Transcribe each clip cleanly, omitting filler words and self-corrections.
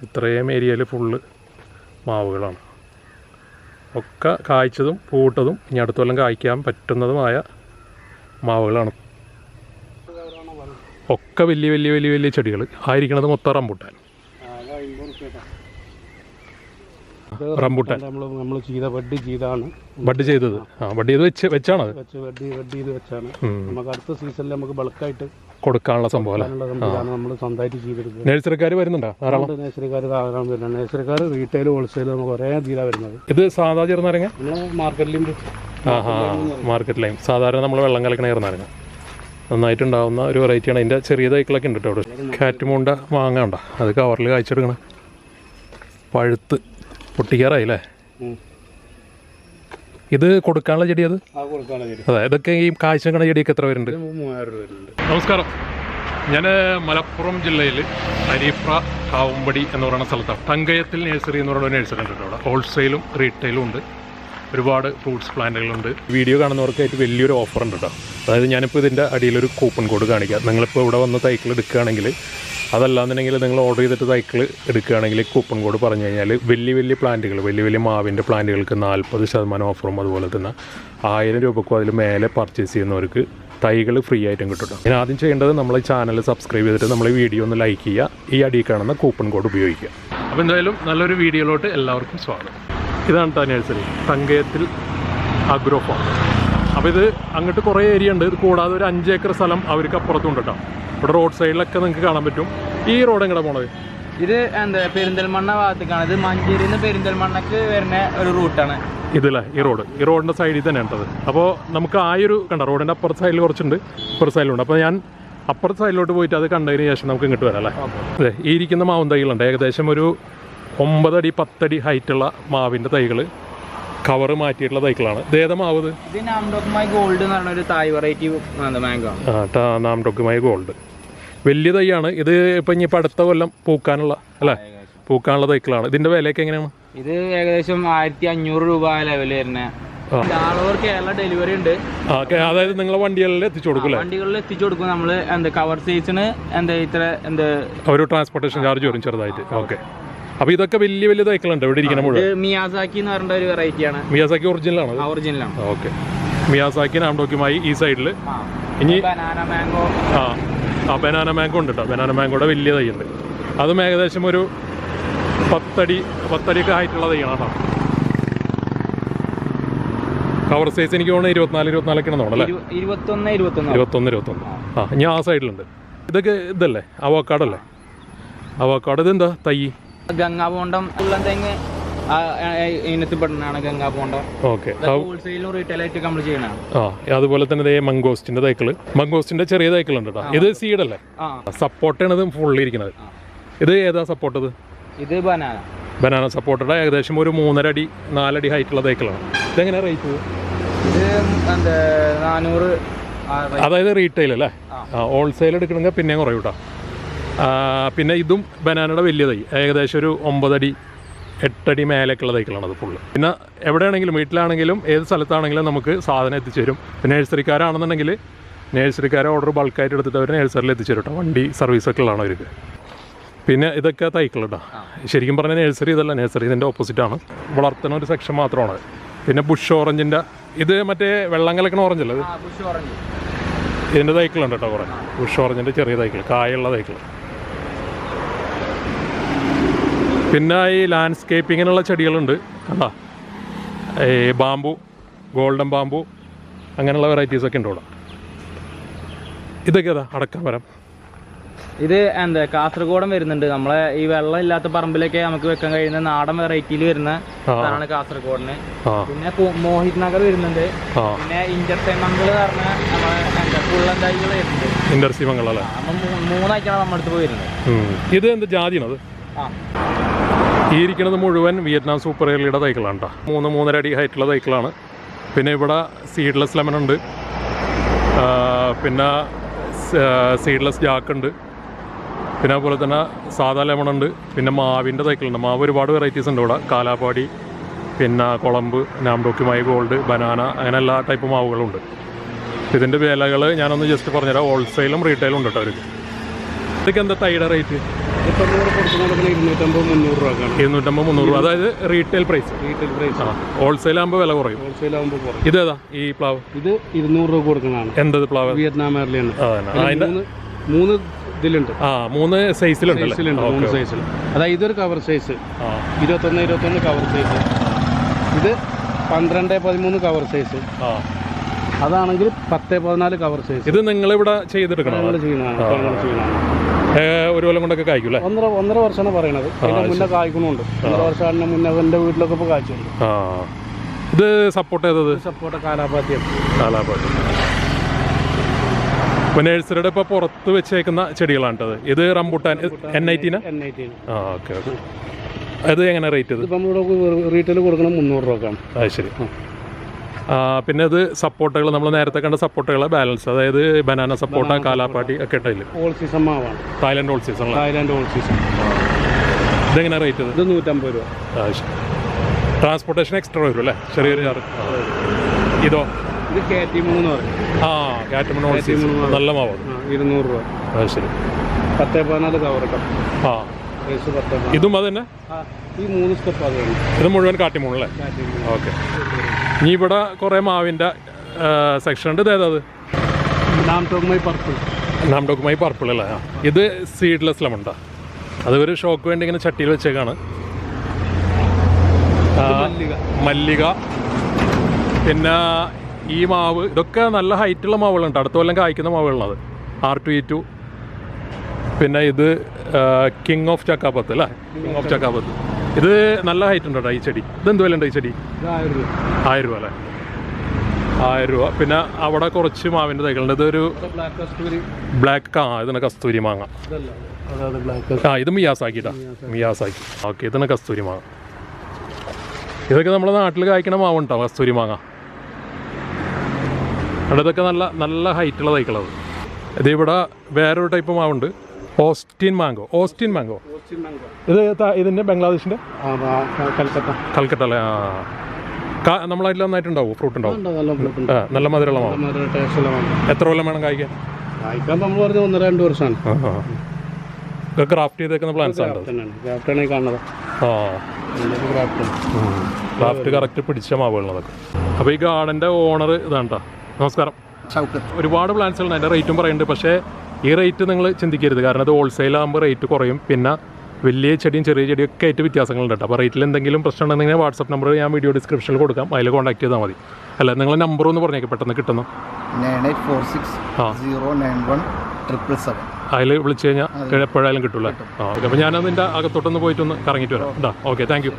ഇത്രയും ഏരിയയിൽ ഫുള്ള് മാവുകളാണ്. ഒക്കെ കായ്ച്ചതും പൂട്ടതും ഇനി അടുത്ത കൊല്ലം കായ്ക്കാൻ പറ്റുന്നതുമായ മാവുകളാണ്. ഒക്കെ വലിയ വലിയ വലിയ വലിയ ചെടികൾ ആയിരിക്കണത് മൊത്തം റംബൂട്ടാൻ. റംബൂട്ടാൻ നമ്മൾ ചെയ്ത ബഡ് ചെയ്താണ്. ബഡ് ചെയ്തത് ബഡ് ചെയ്ത് വെച്ചാണ് നമുക്ക് അടുത്ത സീസണിൽ നമുക്ക് ബൾക്കായിട്ട് കൊടുക്കാനുള്ള സംഭവം നമ്മൾ സ്വന്തമായിട്ട് ചെയ്തെടുക്കുക. നഴ്സറിക്കാർ വരുന്നുണ്ടോ? ധാരാളം നഴ്സറിക്കാർ വരുന്നത്. നഴ്സറിക്കാർ റീറ്റെയിൽ ഹോൾസെയിൽ നമുക്ക് ഒരേ തീരാ വരുന്നത്. ഇത് സാധാ ചെറുനാരങ്ങ മാർക്കറ്റിലും മാർക്കറ്റ് ലൈം സാധാരണ നമ്മൾ വെള്ളം കലക്കണ ചെറുനാരങ്ങ നന്നായിട്ടുണ്ടാവുന്ന ഒരു വെറൈറ്റിയാണ്. അതിൻ്റെ ചെറിയ തൈക്കളൊക്കെ ഉണ്ട് കേട്ടോ അവിടെ. കാറ്റുമൂണ്ട മാങ്ങ ഉണ്ടോ? അത് കവറിൽ കായ്ച്ചെടുക്കണ പഴുത്ത് പൊട്ടിക്കാറായി അല്ലേ? ഇത് കൊടുക്കാനുള്ള ചെടി അത്? അതെ. ഇതൊക്കെ ഈ കാഴ്ചക്കണ ചെടിയൊക്കെ എത്ര വരുന്നുണ്ട്? 3000 രൂപ വരുന്നുണ്ട്. നമസ്കാരം. ഞാൻ മലപ്പുറം ജില്ലയിൽ അരീപ്ര കാവുമ്പടി എന്ന് പറയുന്ന സ്ഥലത്താണ്. തങ്കയത്തിൽ നഴ്സറി എന്ന് പറയുന്ന നഴ്സറി ഉണ്ട് അവിടെ. ഹോൾസെയിലും റീറ്റെയിലും ഉണ്ട്. ഒരുപാട് ഫ്രൂട്ട്സ് പ്ലാന്റുകളുണ്ട്. വീഡിയോ കാണുന്നവർക്കായിട്ട് വലിയൊരു ഓഫർ ഉണ്ട് കേട്ടോ. അതായത് ഞാനിപ്പോൾ ഇതിൻ്റെ അടിയിലൊരു കൂപ്പൺ കോഡ് കാണിക്കാം. നിങ്ങളിപ്പോൾ ഇവിടെ വന്ന് തൈക്കിൾ എടുക്കുകയാണെങ്കിൽ, അതല്ലാന്നുണ്ടെങ്കിൽ നിങ്ങൾ ഓർഡർ ചെയ്തിട്ട് സൈക്കിൾ എടുക്കുകയാണെങ്കിൽ കൂപ്പൺ കോഡ് പറഞ്ഞു കഴിഞ്ഞാൽ വലിയ വലിയ പ്ലാന്റുകൾ, വലിയ വലിയ മാവിൻ്റെ പ്ലാന്റുകൾക്ക് 40% ഓഫറും, അതുപോലെ തന്നെ 1000 രൂപക്കും അതിൽ മേലെ പർച്ചേസ് ചെയ്യുന്നവർക്ക് തൈകൾ ഫ്രീ ആയിട്ടും കിട്ടും. ഞാൻ ആദ്യം ചെയ്യേണ്ടത് നമ്മൾ ഈ ചാനൽ സബ്സ്ക്രൈബ് ചെയ്തിട്ട് നമ്മൾ ഈ വീഡിയോ ഒന്ന് ലൈക്ക് ചെയ്യുക, ഈ അടിയിൽ കാണുന്ന കൂപ്പൺ കോഡ് ഉപയോഗിക്കുക. അപ്പോൾ എന്തായാലും നല്ലൊരു വീഡിയോയിലോട്ട് എല്ലാവർക്കും സ്വാഗതം. ഇതാണ് കേട്ടോ നഴ്സറി, തങ്കയത്തിൽ അഗ്രോ ഫാം. അപ്പോൾ ഇത് അങ്ങോട്ട് കുറേ ഏരിയ ഉണ്ട്. ഇത് കൂടാതെ ഒരു 5 ഏക്കർ സ്ഥലം അവർക്ക് അപ്പുറത്തുണ്ട് കേട്ടോ. ഇവിടെ റോഡ് സൈഡിലൊക്കെ നിങ്ങൾക്ക് കാണാൻ പറ്റും. ഈ റോഡ് എങ്ങടെ പോണത്? ഇത് എന്താ പെരിന്തൽമണ്ണ ഭാഗത്തേക്കാണ്. ഇത് മഞ്ചേരിയിൽ നിന്ന് പെരിന്തൽമണ്ണക്ക് വരുന്ന ഒരു റൂട്ടാണ് ഇതല്ലേ ഈ റോഡ്. ഈ റോഡിൻ്റെ സൈഡിൽ തന്നെയാണ് ഉള്ളത്. അപ്പോൾ നമുക്ക് ആ ഒരു കണ്ട റോഡിൻ്റെ അപ്പുറത്തെ സൈഡിൽ കുറച്ചുണ്ട്, ഇപ്പുറത്തെ സൈഡിലുണ്ട്. അപ്പോൾ ഞാൻ അപ്പുറത്തെ സൈഡിലോട്ട് പോയിട്ട് അത് കണ്ടതിന് ശേഷം നമുക്ക് ഇങ്ങോട്ട് വരാം അല്ലേ? അതെ. ഈ ഇരിക്കുന്ന മാവും തൈകളുണ്ട്. ഏകദേശം ഒരു 9 അടി 10 അടി ഹൈറ്റുള്ള മാവിൻ്റെ തൈകൾ, കവറ് മാറ്റിയിട്ടുള്ള തൈകളാണ്. ഇതേതാ മാവ്? ഇത് നാംഡോക്കുമായി ഗോൾഡ് എന്ന് പറഞ്ഞ ഒരു തായ് വെറൈറ്റി മാംഗോ. നാംഡോക്കുമായി ഗോൾഡ് വലിയ തൈയാണ്. ഇത് ഇപ്പം ഇനിയിപ്പോൾ അടുത്ത കൊല്ലം പൂക്കാനുള്ള അല്ലേ? പൂക്കാനുള്ള തൈകളാണ്. ഇതിൻ്റെ വിലയൊക്കെ എങ്ങനെയാണ്? ഇത് ഏകദേശം 1500 രൂപ ലെവൽ വരുന്ന. കേരള ഡെലിവറി ഉണ്ട്. അതായത് നിങ്ങളെ വണ്ടികളിൽ എത്തിച്ചു കൊടുക്കും? വണ്ടികളിൽ എത്തിച്ചു കൊടുക്കും. നമ്മൾ എന്താ കവർ സൈസിന് എന്താ ഇത്ര എന്താ ഒരു ട്രാൻസ്പോർട്ടേഷൻ ചാർജ് വരും ചെറുതായിട്ട്. ഓക്കെ. അപ്പോൾ ഇതൊക്കെ വലിയ വലിയ തൈകളുണ്ട് ഇവിടെ ഇരിക്കുന്ന മുഴുവൻ. മിയാസാക്കി എന്ന് പറഞ്ഞ ഒരു വെറൈറ്റിയാണ്. മിയാസാക്കി ഒറിജിനലാണ്? ഒറിജിനലാണ്. ഓക്കെ. മിയാസാക്കി നാംഡോക്കുമായി ഈ സൈഡിൽ. ഇനി ബനാന മാംഗോ. ബനാന മാംഗോ ഉണ്ട് കേട്ടോ. ബനാന മാംഗോയുടെ വലിയ തൈ ഉണ്ട്. അതും ഏകദേശം ഒരു 10 അടിയൊക്കെ ഹൈറ്റുള്ള തൈയാണ് കേട്ടോ. കവർ സൈസ് എനിക്ക് തോന്നുന്നു 24 ഒക്കെ തോന്നല്ലേ? 21. ഇനി ആ സൈഡിലുണ്ട്. ഇതൊക്കെ ഇതല്ലേ അവോക്കാഡല്ലേ? അവോക്കാഡോ ഇതെന്താ തൈ? ഗംഗാപോണ്ടം ഉള്ളം തെങ്ങ് ഇനത്തിൽപ്പെടുന്നതാണ് ഗംഗാപോണ്ടം. ഓക്കെ. ഹോൾസെയിലും റീറ്റെയിലായിട്ട് നമ്മൾ ചെയ്യണതാണ്. അതുപോലെ തന്നെ മംഗോസ്റ്റിന്റെ തൈക്കള്, മംഗോസ്റ്റിന്റെ ചെറിയ തൈക്കളുണ്ട് കേട്ടോ. ഇത് സീഡല്ലേ? സപ്പോർട്ടാണ് ഇത് ഫുള്ളി ഇരിക്കുന്നത്. ഇത് ഏതാ സപ്പോർട്ടത്? ഇത് ബനാന സപ്പോർട്ടഡ്. ഏകദേശം ഒരു 3.5 അടി 4 അടി ഹൈറ്റുള്ള തൈക്കളാണ്. ഇതെങ്ങനെ റേറ്റ്? ഇത് 400. അതായത് റീറ്റെയിൽ അല്ലേ? ഹോൾസെയിൽ എടുക്കണമെങ്കിൽ പിന്നെ കുറയും കേട്ടോ. പിന്നെ ഇതും ബനാനയുടെ വലിയ തൈ, ഏകദേശം ഒരു 9 അടി 8 അടി മേലേക്കുള്ള തൈകളാണ് അത് ഫുള്ള്. പിന്നെ എവിടെയാണെങ്കിലും വീട്ടിലാണെങ്കിലും ഏത് സ്ഥലത്താണെങ്കിലും നമുക്ക് സാധനം എത്തിച്ചു തരും. പിന്നെ നഴ്സറിക്കാരാണെന്നുണ്ടെങ്കിൽ നഴ്സറിക്കാരെ ഓർഡർ ബൾക്കായിട്ട് എടുത്തിട്ട് അവർ നഴ്സറിയിൽ എത്തിച്ചു തരും കേട്ടോ. വണ്ടി സർവീസൊക്കെ ഉള്ളതാണ് അവർക്ക്. പിന്നെ ഇതൊക്കെ തൈക്കളുണ്ടോ. ശരിക്കും പറഞ്ഞാൽ നഴ്സറി ഇതല്ല, നഴ്സറി ഇതിൻ്റെ ഓപ്പോസിറ്റാണ്. വളർത്തുന്ന ഒരു സെക്ഷൻ മാത്രമാണ്. പിന്നെ ബുഷ് ഓറഞ്ചിൻ്റെ, ഇത് മറ്റേ വെള്ളം കലക്കണ ഓറഞ്ചല്ലേ? ഇതിൻ്റെ തൈക്കളുണ്ട് കേട്ടോ കുറേ. ബുഷ് ഓറഞ്ചിൻ്റെ ചെറിയ തൈക്കൾ, കായുള്ള തൈക്കൾ. പിന്നെ ഈ ലാൻഡ്സ്കേപ്പിങ്ങിനുള്ള ചെടികളുണ്ട് കണ്ടാ. ഈ ബാമ്പു, ഗോൾഡൻ ബാമ്പു, അങ്ങനെയുള്ള വെറൈറ്റീസൊക്കെ ഉണ്ട് ഇവിടെ. ഇതൊക്കെ ഏതാ? അടക്കാൻ വരാം. ഇത് എന്താ കാസർഗോഡൻ വരുന്നുണ്ട്. നമ്മളെ ഈ വെള്ളം ഇല്ലാത്ത പറമ്പിലൊക്കെ നമുക്ക് വെക്കാൻ കഴിയുന്ന നാടൻ വെറൈറ്റിയിൽ വരുന്ന സാധനമാണ് കാസർഗോഡിന്. പിന്നെ മോഹിത് നഗർ വരുന്നുണ്ട്. പിന്നെ ഇന്റർസൈമംഗൾ പറഞ്ഞ നമ്മളെ കുള്ളൻ തൈകൾ വരുന്നുണ്ട്. ഇന്റർസൈമംഗൾ അല്ലേ? 3 ആയിട്ടാണ് നമ്മുടെ അടുത്ത് പോയിരുന്നത്. ഇത് എന്ത് ജാതിയാണത്? ഈ ഇരിക്കുന്നത് മുഴുവൻ വിയറ്റ്നാം സൂപ്പർ എർലിയുടെ തൈകളാണ് കേട്ടോ. 3-3.5 അടി ഹൈറ്റുള്ള തൈകളാണ്. പിന്നെ ഇവിടെ സീഡ്ലെസ് ലെമൺ ഉണ്ട്, പിന്നെ സീഡ്ലെസ് ജാക്ക് ഉണ്ട്, പിന്നെ അതുപോലെ തന്നെ സാധാ ലെമൺ ഉണ്ട്. പിന്നെ മാവിൻ്റെ തൈകളുണ്ട്. മാവ് ഒരുപാട് വെറൈറ്റീസ് ഉണ്ട് ഇവിടെ. കാലാപ്പാടി, പിന്നെ കുളമ്പ്, നാംഡോക്കുമായി ഗോൾഡ്, ബനാന, അങ്ങനെ എല്ലാ ടൈപ്പ് മാവുകളുണ്ട്. ഇതിൻ്റെ വിലകൾ ഞാനൊന്ന് ജസ്റ്റ് പറഞ്ഞുതരാം. ഹോൾസെയിലും റീറ്റെയിലും ഉണ്ട് കേട്ടോ അവർക്ക്. ഇതൊക്കെ എന്താ തൈയുടെ റേറ്റ്? ഇതിപ്പോൾ നമ്മൾ കൊടുക്കുന്നത് 250-300 രൂപക്കാണ്. 250-300 രൂപ, അതായത് retail price. Retail price. Wholesale ആകുമ്പോൾ വില കുറയും. ഹോൾസെയിൽ ആകുമ്പോൾ കുറയും. ഇതേതാ ഈ പ്ലാവ്? ഇത് 200 രൂപ കൊടുക്കുന്നതാണ്. എന്തത് പ്ലാവ്? വിയറ്റ്നാം എയർലിയാണ്. അതിന്റെ 3 ഇതിലുണ്ട്. 3 സൈസിലുണ്ട്. 3 സൈസിൽ. അതായത് ഇതൊരു കവർ സൈസ് 21 കവർ സൈസ്. ഇത് 12-13 കവർ സൈസ്. അതാണെങ്കിൽ 10-14 കവർ സൈസ്. ഇത് നിങ്ങളിവിടെ ചെയ്തെടുക്കണം? ഒരു കൊല്ലം കൊണ്ടൊക്കെ കായ്ക്കും അല്ലേ? 1.5 വർഷമാണ് പറയണത്. അതിന്റെ മുന്നേ കായ്ക്കണമുണ്ട്. 1.5 വർഷം മുന്നേ എൻ്റെ വീട്ടിലൊക്കെ ഇപ്പോൾ കായ്ച്ചുണ്ട്. ഇത് സപ്പോർട്ട് ചെയ്തത്? സപ്പോർട്ട് കാലാപാത്തി. ഇപ്പോൾ നഴ്സറിയുടെ ഇപ്പോൾ പുറത്ത് വെച്ചേക്കുന്ന ചെടികളാണ് കേട്ടത്. ഇത് റംബുട്ടാൻ N18. Okay okay. അത് എങ്ങനെ റേറ്റ്? ഇത് റീറ്റെയിൽ കൊടുക്കണം 300 രൂപക്കാണ്. അത് ശരി. പിന്നെ ഇത് സപ്പോർട്ടുകൾ, നമ്മൾ നേരത്തെ കണ്ട സപ്പോർട്ടുകളെ ബാലൻസ്, അതായത് ബനാന സപ്പോർട്ട, കാലാപ്പാട്ടി ഒക്കെ ഇട്ടില്ല. ഓൾ സീസൺ മാവാണ്. Thailand all season. ഇതെങ്ങനെ റേറ്റ്? ഇത് 150 രൂപ. ശരി. ട്രാൻസ്പോർട്ടേഷൻ എക്സ്ട്രാ വരും അല്ലേ? ചെറിയൊരു ചാർജ്. ഇതോ? ഇത് കാറ്റിമൂന്ന് പറയും. കാറ്റിമൂൺ ഓൾ സീസൺ. നല്ല മാവാണ്. 200 രൂപ. അത് ശരി. 10-14 കവർ കിട്ടും. ഇതും അത് തന്നെ? ഈ 3 സ്റ്റെപ്പ് അത് തന്നെ. ഇത് മുഴുവൻ കാറ്റിമൂണല്ലേ? ഓക്കെ. ഇനി ഇവിടെ കുറേ മാവിൻ്റെ സെക്ഷൻ ഉണ്ട്. ഇതേതത്? നാംഡോക്കുമായി പർപ്പിൾ അല്ലേ? ഇത് സീഡ്ലെസ് ലെമണ്ടാ. അത് ഒരു ഷോക്ക് വേണ്ടി ഇങ്ങനെ ചട്ടിയിൽ വെച്ചേക്കാണ്. മല്ലിക. പിന്നെ ഈ മാവ്, ഇതൊക്കെ നല്ല ഹൈറ്റുള്ള മാവുകളുണ്ട്. അടുത്ത കൊല്ലം കായ്ക്കുന്ന മാവുകളാണത്. R2E2. പിന്നെ ഇത് കിങ് ഓഫ് ചക്കാപത്ത് അല്ലേ? കിങ് ഓഫ് ചക്കാപത്ത്. ഇത് നല്ല ഹൈറ്റ് ഉണ്ട് കേട്ടോ ഈ ചെടി. ഇതെന്ത് വില ഉണ്ട് ഈ ചെടി? 1000 രൂപ അല്ലേ? 1000 രൂപ. പിന്നെ അവിടെ കുറച്ച് മാവിൻ്റെ തൈകളുണ്ട്. ഇതൊരു ബ്ലാക്ക്. ഇതാണ് കസ്തൂരി മാങ്ങ. ഇത് മിയാസാക്കിട്ടാ. മിയാസാക്കി. ഓക്കെ. ഇതാണ് കസ്തൂരി മാങ്ങ. ഇതൊക്കെ നമ്മുടെ നാട്ടിൽ കായ്ക്കണ മാവുണ്ടോ കസ്തൂരി മാങ്ങ? അവിടെ ഇതൊക്കെ നല്ല നല്ല ഹൈറ്റുള്ള തൈകളത്. ഇത് ഇവിടെ വേറൊരു ടൈപ്പ് മാവുണ്ട്, ഓസ്റ്റിൻ മാംഗോ. ഇത് ഇതിൻ്റെ ബംഗ്ലാദേശിൻ്റെ കൽക്കട്ട അല്ലേ? നമ്മളതിൽ നന്നായിട്ടുണ്ടാവും, ഫ്രൂട്ട് ഉണ്ടാവും. നല്ല മധുരമുള്ള മാവ്. എത്ര കൊല്ലം വേണം കായ്ക്കാൻ? നമ്മൾ പറഞ്ഞ 1-2 വർഷമാണ്. ക്രാഫ്റ്റ് ചെയ്തേക്കുന്ന പ്ലാന്റ്സ് ആണ്. ക്രാഫ്റ്റ് കറക്റ്റ് പിടിച്ച മാവുകളതൊക്കെ. അപ്പോൾ ഈ ഗാർഡൻ്റെ ഓണർ ഇതാണ് കേട്ടോ. നമസ്കാരം. ഒരുപാട് പ്ലാന്റ്സുകളുണ്ട്. അതിൻ്റെ റേറ്റും പറയുന്നുണ്ട്. പക്ഷേ ഈ റേറ്റ് നിങ്ങൾ ചിന്തിക്കരുത്, കാരണം അത് ഹോൾസെയിൽ ആകുമ്പോൾ റേറ്റ് കുറയും. പിന്നെ വലിയ ചെടിയും ചെറിയ ചെടിയും ഒക്കെ ആയിട്ട് വ്യത്യാസങ്ങളുണ്ട് കേട്ടോ. അപ്പോൾ റേറ്റിൽ എന്തെങ്കിലും പ്രശ്നം ഉണ്ടെങ്കിൽ വാട്സപ്പ് നമ്പർ ഞാൻ വീഡിയോ ഡിസ്ക്രിപ്ഷനിൽ കൊടുക്കാം, അതിൽ കോൺടാക്ട് ചെയ്താൽ മതി. അല്ല, നിങ്ങൾ നമ്പർ ഒന്ന് പറഞ്ഞേക്ക് പെട്ടെന്ന് കിട്ടുന്നു. 9846091777. അതിൽ വിളിച്ചു കഴിഞ്ഞാൽ എപ്പോഴായാലും കിട്ടുമല്ലേ? ഓക്കെ. അപ്പോൾ ഞാനതിൻ്റെ അകത്തോട്ടൊന്ന് പോയിട്ടൊന്ന് കറങ്ങിയിട്ട് വരാം കേട്ടോ. Okay, thank you.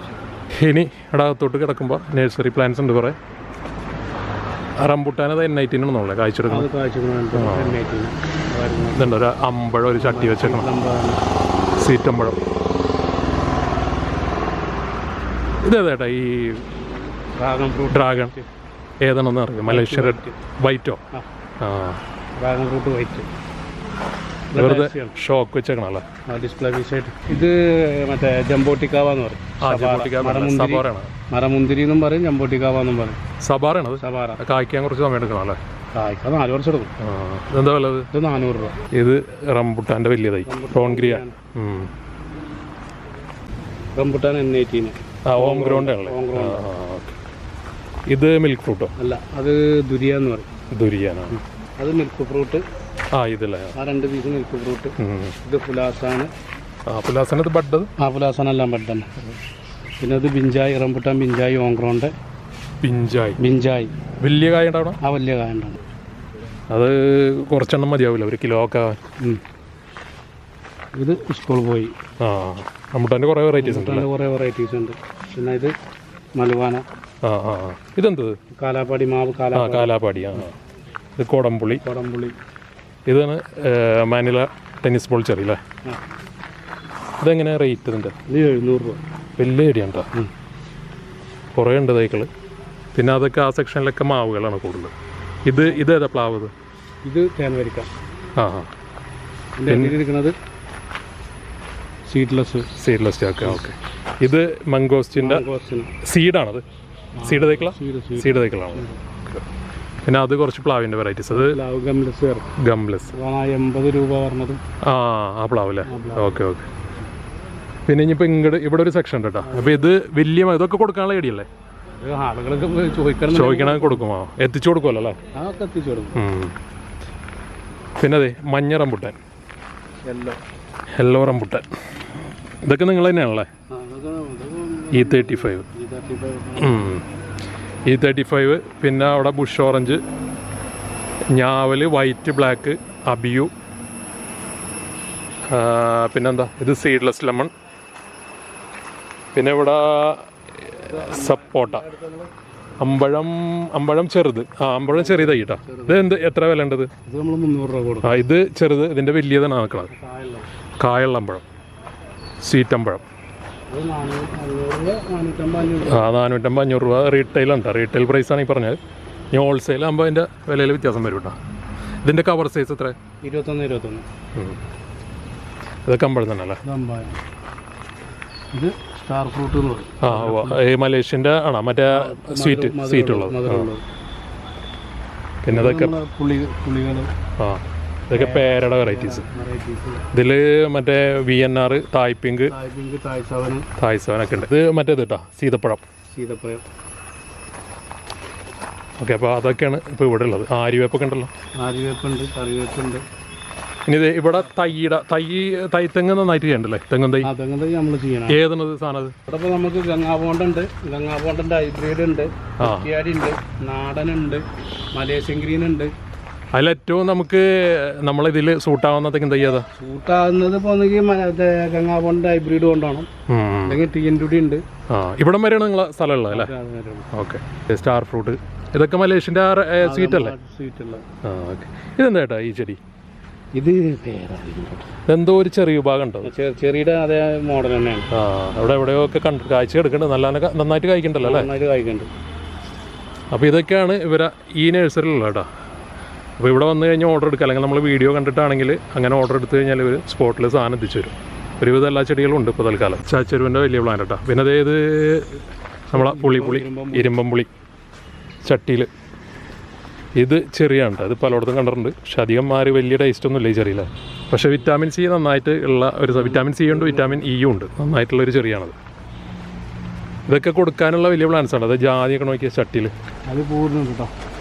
ഇനി ഇവിടെ അകത്തോട്ട് കിടക്കുമ്പോൾ നഴ്സറി പ്ലാന്റ്സ് ഉണ്ട് കുറേ. റംബുട്ടാനത് N18 ആണെന്നുള്ളത് കായ്ച്ചെടുക്കുന്നത്. ഇതുണ്ട് ഒരു അമ്പഴം, ഒരു ചട്ടി വെച്ചേക്കണം, സീറ്റമ്പഴം. ഇതേതാ ഈ ഡ്രാഗൺ? ഏതാണെന്ന് അറിയാം? മലേഷ്യ റെഡ് വൈറ്റോ? Dragon fruit white. വെറുതെ ഷോക്ക് വെച്ചേക്കണല്ലേ? ഡിസ്പ്ലേ പീസായിട്ട്. ഇത് മറ്റേ ജംബോട്ടിക്കാവെന്ന് പറയും. മരമുന്തിരി എന്നും പറയും, ജംബോട്ടിക്കാവെന്നും പറയും. സബാറാണത്? സബാറ. കായ്ക്കാൻ കുറച്ച് സമയം എടുക്കണം അല്ലേ? കായ്ക്കാൻ 4 വർഷം എടുക്കും. ഇതെന്താ വിലത്? ഇത് 400 രൂപ. ഇത് റംബുട്ടാൻ്റെ വലിയതായി ടോൺഗ്രിയ. Rambutan N18. ഹോം ഗ്രൗണ്ട് ആണല്ലേ? ഇത് മിൽക്ക് ഫ്രൂട്ടോ? അല്ല, അത് ദുരിയാന്ന് പറയും. ദുരിയാനാണ്. അത് മിൽക്ക് ഫ്രൂട്ട്. ഇതല്ലേ? 2 പീസ് മിൽക്ക് ഫ്രൂട്ട്. ഇത് പുലാസാണ്. പുലാസാണ്. ഇത് ബഡ്? പുലാസാനെല്ലാം ബഡാണ്. പിന്നെ അത് ബിഞ്ചായി, റംബുട്ടാൻ ബിഞ്ചായി, ഓങ്ക്രോണ്ട് ബിഞ്ചായി. വലിയ കായ ഉണ്ടാവണം? വലിയ കായ ഉണ്ടാവും. അത് കുറച്ചെണ്ണം മതിയാവില്ല, 1 കിലോ ഒക്കെ. ഇത് സ്കൂൾ പോയി. റംബുട്ടാൻ്റെ കുറേ വെറൈറ്റീസ് ഉണ്ട്. പിന്നെ ഇത് മലുവാന. ഇതെന്തത്? കാലാപ്പാടി മാവ്. കാലാപ്പാടി. ഇത് കോടംപുളി. ഇതാണ് മാനില ടെന്നീസ് ബോൾ ചെറി അല്ലേ? ഇതെങ്ങനെ റേറ്റ്? ഇതിൻ്റെ 700 രൂപ. വലിയ ചെടിയാണ് കേട്ടോ. കുറേ ഉണ്ട് തൈകൾ. പിന്നെ അതൊക്കെ ആ സെക്ഷനിലൊക്കെ മാവുകളാണ് കൂടുതൽ. ഇതേതാ പ്ലാവ്? ഇത് തേൻവരിക്ക. ഇരിക്കുന്നത് സീഡ്ലെസ് ചാക്ക. ഓക്കെ. ഇത് മംഗോസ്റ്റിൻ്റെ സീഡാണത്? സീഡ് തൈക്കളാണ്. പിന്നെ അത് കുറച്ച് പ്ലാവിൻ്റെ വെറൈറ്റീസ്. അത് ഗംലെസ്. 80 രൂപ പറഞ്ഞത്. ആ പ്ലാവ് അല്ലേ? ഓക്കെ. പിന്നെ ഇനിയിപ്പോൾ ഇവിടെ ഒരു സെക്ഷൻ ഉണ്ട് കേട്ടോ. അപ്പോൾ ഇത് വലിയ ഇതൊക്കെ കൊടുക്കാനുള്ള ഐഡിയ അല്ലേ? ആളുകൾക്ക് ചോദിക്കണമെങ്കിൽ കൊടുക്കുമോ? എത്തിച്ചു കൊടുക്കുമല്ലോ അല്ലേ? അതൊക്കെ എത്തിച്ചു കൊടുക്കും. പിന്നെ അതെ മഞ്ഞ റംബുട്ടാൻ, യെല്ലോ റംബുട്ടാൻ, ഇതൊക്കെ നിങ്ങൾ തന്നെയാണല്ലേ? E35 E35. പിന്നെ അവിടെ ബുഷ് ഓറഞ്ച്, ഞാവൽ, വൈറ്റ്, ബ്ലാക്ക്, അബിയു, പിന്നെന്താ ഇത് സീഡ്ലെസ് ലെമൺ. പിന്നെ ഇവിടെ സപ്പോട്ട, അമ്പഴം ചെറുത്. അമ്പഴം ചെറിയതായി കേട്ടോ. ഇത് എത്ര വില ഉണ്ടത്? ഇത് ചെറുത്, ഇതിൻ്റെ വലിയതാണ് നിൽക്കുന്നത്. കായുള്ള അമ്പഴം, സ്വീറ്റ് അമ്പഴം. 450-500 രൂപ റീറ്റെയിലുണ്ട്. റീറ്റെയിൽ പ്രൈസാണ് ഈ പറഞ്ഞത്. ഇനി ഹോൾസെയിൽ ആകുമ്പോൾ അതിൻ്റെ വിലയിൽ വ്യത്യാസം വരും കേട്ടോ. ഇതിൻ്റെ കവർ സൈസ് എത്ര? 21. ഇതൊക്കെ അമ്പഴം തന്നെ അല്ലേ? ഇത് സ്റ്റാർ ഫ്രൂട്ട് എന്ന് പറയും. ഈ മലേഷ്യൻ്റെ ആണോ മറ്റേ സ്വീറ്റ് ഉള്ളത്? പിന്നെ ഇതൊക്കെ ഇതൊക്കെ പേരയുടെ വെറൈറ്റീസ്. ഇതിൽ മറ്റേ VNR, തായ് പിങ്ക്, തായ് സെവൻ ഒക്കെ ഉണ്ട്. ഇത് മറ്റേത് കേട്ടോ സീതപ്പഴം. ഓക്കെ, അപ്പോൾ അതൊക്കെയാണ് ഇപ്പോൾ ഇവിടെ ഉള്ളത്. ആര്യവേപ്പൊക്കെ ഉണ്ടല്ലോ. ആര്യവേപ്പുണ്ട്, കറിവേപ്പുണ്ട്. ഇനി ഇത് ഇവിടെ തൈ തെങ്ങ് നന്നായിട്ട് ചെയ്യണ്ടല്ലേ? തെങ്ങും തൈ നമ്മൾ ചെയ്യണം. ഏതാണത് സാധനം? അത് ഇവിടെ ഇപ്പോൾ നമുക്ക് ഗംഗാബോണ്ടുണ്ട്, ഹൈബ്രിഡ് ഉണ്ട്, ഉണ്ട്, നാടനുണ്ട്, മലേഷ്യൻ ഗ്രീൻ ഉണ്ട്. അതിലേറ്റവും നമുക്ക് നമ്മളിതിൽ സൂട്ടാവുന്ന തെങ്ങും തൈ ഏതാ? സൂട്ടാവുന്നത് ഇപ്പോൾ ഒന്നെങ്കിൽ ഗംഗാബോണ്ട് ഹൈബ്രിഡ് കൊണ്ടാണ്, അല്ലെങ്കിൽ TND ഉണ്ട്. ഇവിടം വരെയാണ് നിങ്ങളെ സ്ഥലമുള്ളത് അല്ലേ? ഓക്കെ. സ്റ്റാർ ഫ്രൂട്ട്, ഇതൊക്കെ മലേഷ്യൻ്റെ സ്വീറ്റ് അല്ലേ? ഓക്കെ. ഇതെന്താ ചേട്ടാ ഈ ചെടി? ഇത് എന്തോ ഒരു ചെറിയ വിഭാഗം ഉണ്ടോ? ചെറിയുടെ അതേ മോഡൽ തന്നെയാണ്. അവിടെ എവിടെയൊക്കെ കാഴ്ച എടുക്കുന്നുണ്ട്. നന്നായിട്ട് കായ്ക്കുന്നുണ്ടല്ലോ അല്ലേ? നന്നായിട്ട് കായ്ക്കുന്നുണ്ട്. അപ്പോൾ ഇതൊക്കെയാണ് ഇവരെ ഈ നഴ്സറിയിലുള്ള കേട്ടോ. അപ്പോൾ ഇവിടെ വന്നു കഴിഞ്ഞാൽ ഓർഡർ എടുക്കുക, അല്ലെങ്കിൽ നമ്മൾ വീഡിയോ കണ്ടിട്ടാണെങ്കിൽ അങ്ങനെ ഓർഡർ എടുത്തു കഴിഞ്ഞാൽ ഇവർ സ്പോട്ടിൽ സാധനം എത്തിച്ചു തരും. ഒരുവിധം എല്ലാ ചെടികളും ഉണ്ട് ഇപ്പോൾ തൽക്കാലം. ചാച്ചരുവിൻ്റെ വലിയ പ്ലാൻ കേട്ടോ. പിന്നെ അതായത് നമ്മളെ പുളി ഇരുമ്പം പുളി ചട്ടിയിൽ, ഇത് ചെറിയാണ് കേട്ടോ. ഇത് പലയിടത്തും കണ്ടിട്ടുണ്ട്. പക്ഷെ അധികം മാറി വലിയ ടേസ്റ്റ് ഒന്നും ഇല്ല ഈ ചെറിയില്ല. പക്ഷേ വിറ്റാമിൻ സി നന്നായിട്ട് ഉള്ള ഒരു വിറ്റാമിൻ സി ഉണ്ട്, വിറ്റാമിൻ ഇ ഉണ്ട്. നന്നായിട്ടുള്ളൊരു ചെറിയാണത്. ഇതൊക്കെ കൊടുക്കാനുള്ള വലിയ പ്ലാൻസാണ്. അത് ജാതിയൊക്കെ നോക്കിയ ചട്ടിയിൽ അത് പൂർണ്ണ കേട്ടോ.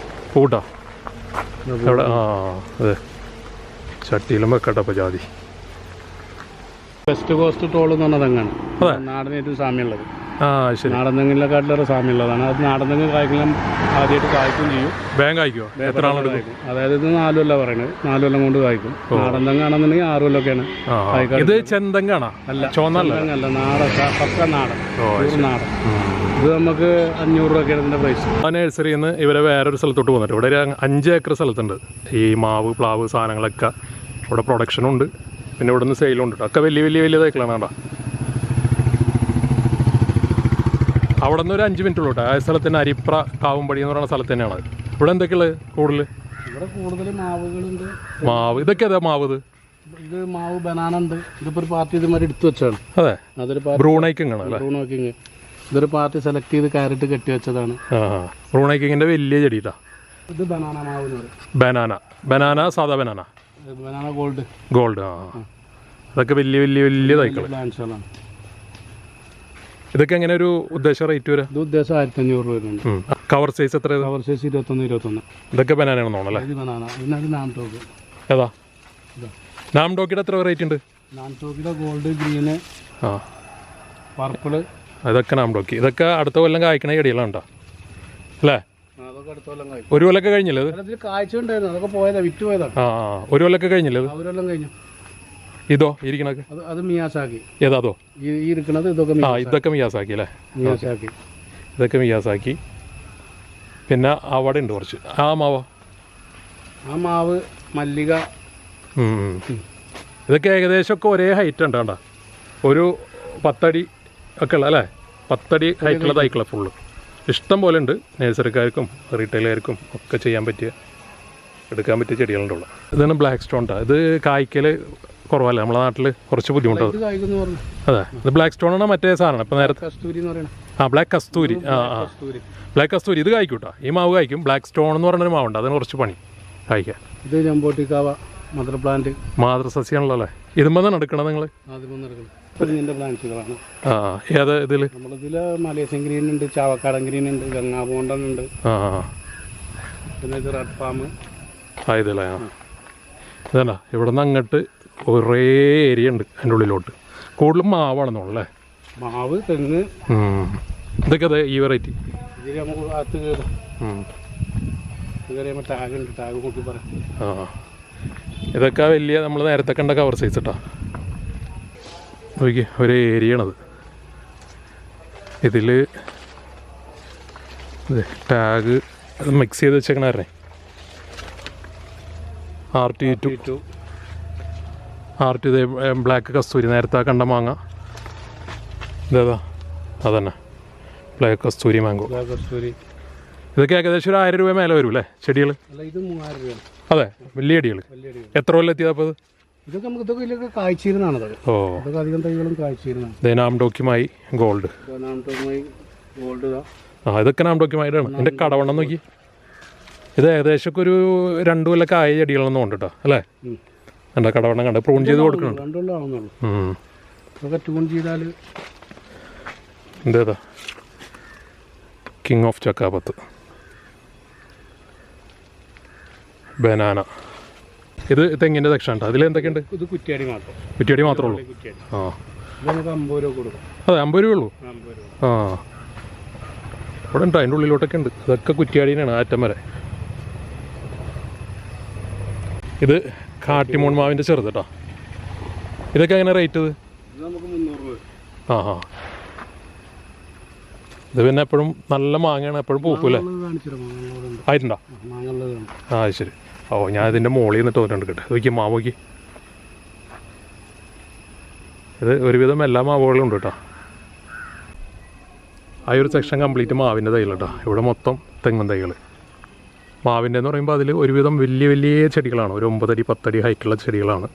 പൂട്ടാ അവിടെ അതെ ചട്ടിയിലും വെക്കട്ടെ. അപ്പോൾ ജാതി വെസ്റ്റ് കോസ്റ്റ് ടോൾ എന്ന് പറഞ്ഞത് തെങ്ങാണ്. നാടനായിട്ട് സാമ്യമുള്ളത്. ശരി. നാടൻ തെങ്ങിനെക്കാട്ടിലൊരു സാമ്യമുള്ളതാണ്. അത് നാടൻ തെങ്ങ് കായ്ക്കണം, ആദ്യമായിട്ട് കായ്ക്കും ചെയ്യും. വേഗം കായ്ക്കുമോ? എത്ര കായ്ക്കും? അതായത് ഇത് 4 കൊല്ലം പറയുന്നത്, 4 കൊല്ലം കൊണ്ട് കായ്ക്കും. നാടൻ തെങ്ങാണെന്നുണ്ടെങ്കിൽ 6 കൊല്ലമൊക്കെയാണ്. ഇത് ചെന്തങ്ങാണോ? അല്ല, ചോന്നല്ല, നാടൻ, പക്ക നാടൻ, നാടൻ. ഇത് നമുക്ക് 500 രൂപയൊക്കെയാണ് ഇതിൻ്റെ പ്രൈസ്. ആ നഴ്സറിയിൽ നിന്ന് ഇവരെ വേറൊരു സ്ഥലത്തോട്ട് പോകുന്നുണ്ട്. ഇവിടെ ഒരു 5 ഏക്കർ സ്ഥലത്തുണ്ട് ഈ മാവ്, പ്ലാവ് സാധനങ്ങളൊക്കെ. ഇവിടെ പ്രൊഡക്ഷനുണ്ട്, പിന്നെ ഇവിടെ നിന്ന് സെയിലുണ്ട്. ഒക്കെ വലിയ തൈക്കളാണ് കേട്ടോ. അവിടെ നിന്ന് ഒരു 5 മിനിറ്റ് ഉള്ളൂ കേട്ടോ. ആ സ്ഥലത്തിന് അരിപ്ര കാവുംപടി എന്ന് പറയുന്ന സ്ഥലത്ത് തന്നെയാണ്. ഇവിടെ എന്തൊക്കെയുള്ളത് കൂടുതൽ? ഇവിടെ കൂടുതൽ മാവുകളുണ്ട്. മാവ് ഇതൊക്കെ ഏതാ മാവ്? ഇത് മാവ് ബനാന ഉണ്ട്. ഇതിപ്പോൾ ഒരു പാർട്ടി ഇതുമാതിരി എടുത്തു വെച്ചാണ്. അതെ, അതൊരു ബ്രൂണൈക്കിങ് ആണ് അല്ലേ? ബ്രൂണൈക്കിങ്. ഇതൊരു പാർട്ടി സെലക്ട് ചെയ്ത് കയറിട്ട് കെട്ടി വെച്ചതാണ്. ബ്രൂണൈക്കിങ്ങിൻ്റെ വലിയ ചെടിയിട്ടാ. ഇത് ബനാന മാവ് എന്ന് പറയും. ബനാന സാധാ ബനാന ഗോൾഡ്. അതൊക്കെ വലിയ തൈക്കൾ. ഇതൊക്കെ എങ്ങനെ ഒരു ഉദ്ദേശ റേറ്റ് വരാം? ഇത് ഉദ്ദേശം 1500 രൂപ വരുന്നുണ്ട്. കവർ സൈസ് എത്ര? Cover size 21. ഇതൊക്കെ ബനാനാണെന്ന് തോന്നുന്നല്ലേ? ഇത് ബനാന. ഇതിനകത്ത് നാംടോക്ക്. ഏതാ നാംടോക്കിയുടെ എത്ര റേറ്റ് ഉണ്ട്? നാംടോക്കിയുടെ ഗോൾഡ്, ഗ്രീന്, പർപ്പിള്, ഇതൊക്കെ നാംടോക്കി. ഇതൊക്കെ അടുത്ത കൊല്ലം കായ്ക്കണ ചെടികളുണ്ടോ അല്ലേ? അതൊക്കെ അടുത്ത കൊല്ലം കായ്ക്കും. ഒരു കൊല്ലമൊക്കെ കഴിഞ്ഞില്ലേ? ഇതിൽ കാഴ്ച ഉണ്ടായിരുന്നു, അതൊക്കെ പോയതാ, വിറ്റ് പോയതാണ്. ഒരു കൊല്ലമൊക്കെ കഴിഞ്ഞില്ലേ? ഒരു കൊല്ലം കഴിഞ്ഞു. ഇതോ ഇരിക്കണൊക്കെ? അത് മിയാസാക്കി. ഏതാതോ ഈ ഇരിക്കണത് ഇതൊക്കെ ഇതൊക്കെ മിയാസാക്കി അല്ലേ? മിയാസാക്കി. ഇതൊക്കെ മിയാസാക്കി. പിന്നെ അവിടെ ഉണ്ട് കുറച്ച്. ആ മാവ് മല്ലിക. ഇതൊക്കെ ഏകദേശം ഒക്കെ ഒരേ ഹൈറ്റ് ഉണ്ട് കേട്ടോ. ഒരു 10 അടി ഒക്കെ ഉള്ള അല്ലേ? 10 അടി ഹൈറ്റുള്ള തൈക്കള ഫുള്ള് ഇഷ്ടം പോലെ ഉണ്ട്. നേഴ്സറിക്കാർക്കും റീറ്റെയിലുകാർക്കും ഒക്കെ എടുക്കാൻ പറ്റിയ ചെടികളുണ്ട് ഉള്ളത്. ഇതാണ് ബ്ലാക്ക് സ്റ്റോൺ. ഇത് കായ്ക്കൽ കുറവല്ലേ നമ്മളെ നാട്ടിൽ? കുറച്ച് ബുദ്ധിമുട്ടാവും. അതെ, ഇത് ബ്ലാക്ക് സ്റ്റോൺ ആണ്. മറ്റേ സാധനം ഇപ്പം നേരത്തെ ബ്ലാക്ക് കസ്തൂരി. ബ്ലാക്ക് കസ്തൂരി ഇത് കായ്ക്കൂട്ടാ. ഈ മാവ് കായ്ക്കും. ബ്ലാക്ക് സ്റ്റോൺ എന്ന് പറഞ്ഞൊരു മാവുണ്ട്, അതിന് കുറച്ച് പണി കായ്ക്കാൻ. ഇത് ജംബോട്ടിക്കാവ മദർ പ്ലാന്റ്, മാതൃസസ്യാണല്ലോ അല്ലേ? ഇതുമ്പോൾ തന്നെ എടുക്കണം നിങ്ങൾ? തെങ്ങിൻ്റെ പ്ലാന്റ്സുകളാണ്. ആ ഏതാ ഇതിൽ? നമ്മളിതിൽ മലേഷ്യൻ ഗ്രീൻ ഉണ്ട്, ചാവക്കാടൻ ഗ്രീൻ ഉണ്ട്, ഗംഗാബോണ്ടൻ ഉണ്ട്, ആ പിന്നെ ഇത് റെഡ് ഫാം. ആ ഇതല്ലേ. ആ ഇതല്ല, ഇവിടെ നിന്ന് അങ്ങോട്ട് കുറേ ഏരിയ ഉണ്ട് അതിൻ്റെ ഉള്ളിലോട്ട്. കൂടുതലും മാവാണെന്നുള്ളേ. മാവ്, തെങ്ങ്, ഇതൊക്കെ അതെ ഈ വെറൈറ്റി. ഇതിൽ നമുക്ക് അകത്ത് കയറും. കയറിയുമ്പോൾ ടാഗ് ഉണ്ട്, ടാഗ് നോക്കി പറയാം. ആ ഇതൊക്കെ വലിയ നമ്മൾ നേരത്തെ കണ്ട കവർ സൈസ് കേട്ടോ. നോക്കി ഒരു ഏരിയ ആണത്. ഇതിൽ ടാഗ് മിക്സ് ചെയ്ത് വെച്ചേക്കണേ. RT2 ബ്ലാക്ക് കസ്തൂരി, നേരത്തെ കണ്ട മാങ്ങ ഇതേതാ അതന്നെ, ബ്ലാക്ക് കസ്തൂരി മാംഗോ. കസ്തൂരി ഇതൊക്കെ ഏകദേശം ഒരു 1000 രൂപ മേലെ വരും അല്ലേ ചെടികൾ? അല്ല, ഇത് 3000 രൂപ. അതെ, വലിയ ചെടികൾ. എത്ര കൊല്ലം എത്തിയപ്പോൾ അത്? ഇതൊക്കെ നമുക്ക് ഇതൊക്കെ ഇതിലൊക്കെ കായ്ച്ചിരുന്നതാണ്. ഓ, ഇതൊക്കെ അധികം തൈകളും കായ്ച്ചിരുന്നതാണ്. നാംഡോക്യുമായി ഗോൾഡ്. ഗോൾഡ് ആ ഇതൊക്കെ നാംഡോക്യുമായിട്ടാണ്. എൻ്റെ കടവണ്ണം നോക്കി. ഇത് ഏകദേശം ഒരു 2 കൊല്ലമൊക്കെ ആയ ചെടികളൊന്നും ഉണ്ട് കേട്ടോ അല്ലേ? എൻ്റെ കടവണ്ണം കണ്ട് പ്രൂൺ ചെയ്ത് കൊടുക്കുന്നുണ്ട്. 2 കൊല്ലം ആവുന്നുള്ളൂ. ഇതൊക്കെ ട്യൂൺ ചെയ്താൽ എന്തേതാ കിങ് ഓഫ് ചക്കാപത്ത്, ബനാന. ഇത് തെങ്ങിൻ്റെ സെക്ഷൻ ഉണ്ടോ? അതിൽ എന്തൊക്കെയുണ്ട്? ഇത് കുറ്റിയാടി മാത്രം. കുറ്റിയാടി മാത്രമേ ഉള്ളൂ. ആ ഇത് നമുക്ക് 50 രൂപ കൊടുക്കും. അതെ, 50 രൂപ ഉള്ളൂ. 50 രൂപ. ആ ഇവിടെ ഉണ്ട്, അതിൻ്റെ ഉള്ളിലോട്ടൊക്കെ ഉണ്ട്. ഇതൊക്കെ കുറ്റിയാടിനാണ്, ആറ്റം വരെ. ഇത് കാട്ടിമൂൺ മാവിൻ്റെ ചെറുത് കേട്ടോ. ഇതൊക്കെ എങ്ങനെ റേറ്റ്? ഇത് നമുക്ക് 300 രൂപ. ആ ഇത് പിന്നെ എപ്പോഴും നല്ല മാങ്ങയാണ്, എപ്പോഴും പൂക്കൂല്ലേ? ആയിട്ടുണ്ടോ? ആ ശരി. ഓ ഞാൻ ഇതിൻ്റെ മുകളിൽ നിന്നിട്ട് തോന്നുന്നുണ്ട് കേട്ടോ. നോക്കി മാവ് നോക്കി. ഇത് ഒരുവിധം എല്ലാ മാവുകളും ഉണ്ട് കേട്ടോ. ആ ഒരു സെക്ഷൻ കംപ്ലീറ്റ് മാവിൻ്റെ തൈകൾ കേട്ടോ. ഇവിടെ മൊത്തം തെങ്ങും തൈകൾ. മാവിൻ്റെ എന്ന് പറയുമ്പോൾ അതിൽ ഒരുവിധം വലിയ വലിയ ചെടികളാണ്. ഒരു 9 അടി 10 അടി ഹൈറ്റുള്ള ചെടികളാണ്.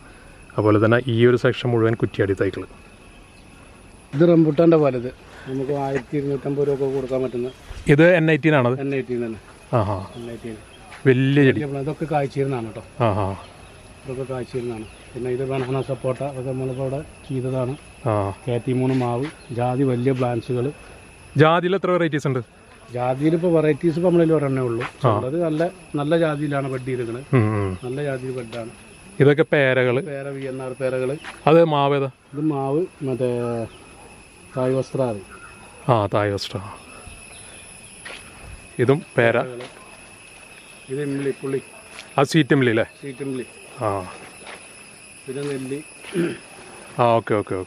അതുപോലെ തന്നെ ഈ ഒരു സെക്ഷൻ മുഴുവൻ കുറ്റിയാടി തൈകൾ. ഇത് റംബുട്ടാൻ്റെ വലുത് നമുക്ക് 1250 രൂപ കൊടുക്കാൻ പറ്റുന്ന. ഇത് N18 ആണത്? N18 തന്നെ. ആ N18 വലിയ ചെടി. ഇതൊക്കെ കായ്ച്ചിരുന്നതാണ് കേട്ടോ. ഇതൊക്കെ കായ്ച്ചിരുന്നതാണ്. പിന്നെ ഇത് ബനാന സപ്പോട്ട, അതൊക്കെ നമ്മളിപ്പോൾ ഇവിടെ ചെയ്തതാണ്. KT3 മാവ്, ജാതി വലിയ പ്ലാന്റ്സുകൾ. ജാതിയിൽ എത്ര വെറൈറ്റീസ് ഉണ്ട്? ജാതിയിൽ ഇപ്പോൾ വെറൈറ്റീസ് ഇപ്പോൾ നമ്മളിൽ ഒരെണ്ണേ ഉള്ളൂ. അത് നല്ല ജാതിയിലാണ് ബഡ് ചെയ്തിരിക്കുന്നത്. നല്ല ജാതി ബഡാണ്. ഇതൊക്കെ പേരകൾ, പേര VNR പേരകൾ. അത് മാവ് ഏതാ? ഇത് മാവ് മറ്റേ തായ് വസ്ത്ര. തായ് വസ്ത്ര. ഇതും പേര. ഇത് ഇംലി, പുള്ളി. ആ സ്വീറ്റ് ഇംലി അല്ലേ? സ്വീറ്റ് ഇംലി. പിന്നെ നെല്ലി. ഓക്കെ